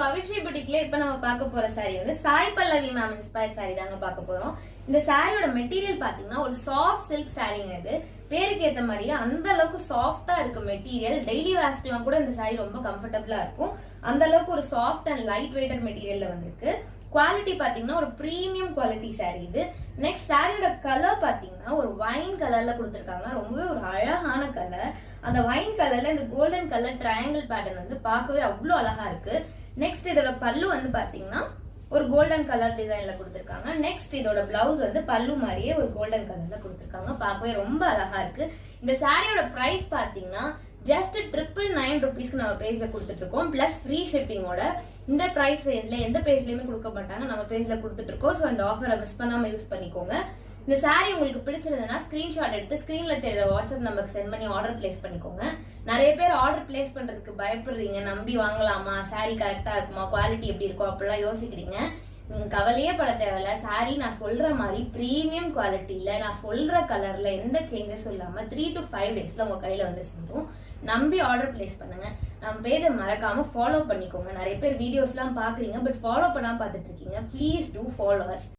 பவிஷ்ரீ புட்டிக்ல இப்ப நம்ம பார்க்க போற சாரி வந்து Sai Pallavi ma'am inspire sorry தாங்க பார்க்க போறோம். இந்த சாரியோட மெட்டீரியல் பாத்தீங்கன்னா ஒரு சாஃப்ட் சில்க் சாரிங்க. இது பேருக்கு ஏத்த மாதிரியே அந்த அளவுக்கு சாஃப்டா இருக்கு மெட்டீரியல். டெய்லி வேர்ஸ்க்குலாம் கூட இந்த சாரி ரொம்ப கம்ஃபர்டபுளா இருக்கும். அந்த அளவுக்கு ஒரு சாஃப்ட் அண்ட் லைட் வெயிட்டட் மெட்டீரியல்ல வந்திருக்கு. குவாலிட்டி பாத்தீங்கன்னா ஒரு பிரீமியம் குவாலிட்டி சாரி இது. நெக்ஸ்ட் சாரியோட கலர் பாத்தீங்கன்னா ஒரு வைன் கலர்ல கொடுத்திருக்காங்க. ரொம்பவே ஒரு அழகான கலர். அந்த வைன் கலர்ல இந்த கோல்டன் கலர் ட்ரையாங்கிள் பேட்டர்ன் வந்து பார்க்கவே அவ்வளவு அழகா இருக்கு. நெக்ஸ்ட் இதோட பல்லு வந்து பாத்தீங்கன்னா ஒரு கோல்டன் கலர் டிசைன்ல கொடுத்திருக்காங்க. நெக்ஸ்ட் இதோட பிளவுஸ் வந்து பல்லு மாதிரியே ஒரு கோல்டன் கலர்ல கொடுத்திருக்காங்க. பார்க்கவே ரொம்ப அழகா இருக்கு. இந்த சாரியோட பிரைஸ் பாத்தீங்கன்னா ஜஸ்ட் 999 rupees நம்ம பேஜ்ல கொடுத்துட்டு இருக்கோம். பிளஸ் ஃப்ரீ ஷிப்பிங்கோட. இந்த பிரைஸ் ரேஞ்ச்ல எந்த பேஜ்லயுமே கொடுக்க மாட்டாங்க, நம்ம பேஜ்ல கொடுத்துட்டு இருக்கோம். சோ இந்த ஆஃபரை மிஸ் பண்ணாம யூஸ் பண்ணிக்கோங்க. இந்த சாரி உங்களுக்கு பிடிச்சிருந்ததுன்னா ஸ்கிரீன்ஷாட் எடுத்து ஸ்கிரீன்ல தெரியற வாட்ஸ்அப் நம்பருக்கு சென்ட் பண்ணி ஆர்டர் பிளேஸ் பண்ணிக்கோங்க. நிறைய பேர் ஆர்டர் பிளேஸ் பண்றதுக்கு பயப்படுறீங்க. நம்பி வாங்கலாமா, சாரி கரெக்டா இருக்குமா, குவாலிட்டி எப்படி இருக்கும் அப்படிலாம் யோசிக்கிறீங்க. நீங்க கவலையே பட தேவையில்ல. சாரி நான் சொல்ற மாதிரி பிரீமியம் குவாலிட்டியில நான் சொல்ற கலர்ல எந்த சேஞ்சஸும் இல்லாம 3 to 5 daysல உங்க கையில வந்து சேரும். நம்பி ஆர்டர் பிளேஸ் பண்ணுங்க. நம்ம பேஜை மறக்காம ஃபாலோ பண்ணிக்கோங்க. நிறைய பேர் வீடியோஸ் எல்லாம் பாக்குறீங்க, பட் ஃபாலோ பண்ணாம பாத்துட்டு இருக்கீங்க. Please do follow as.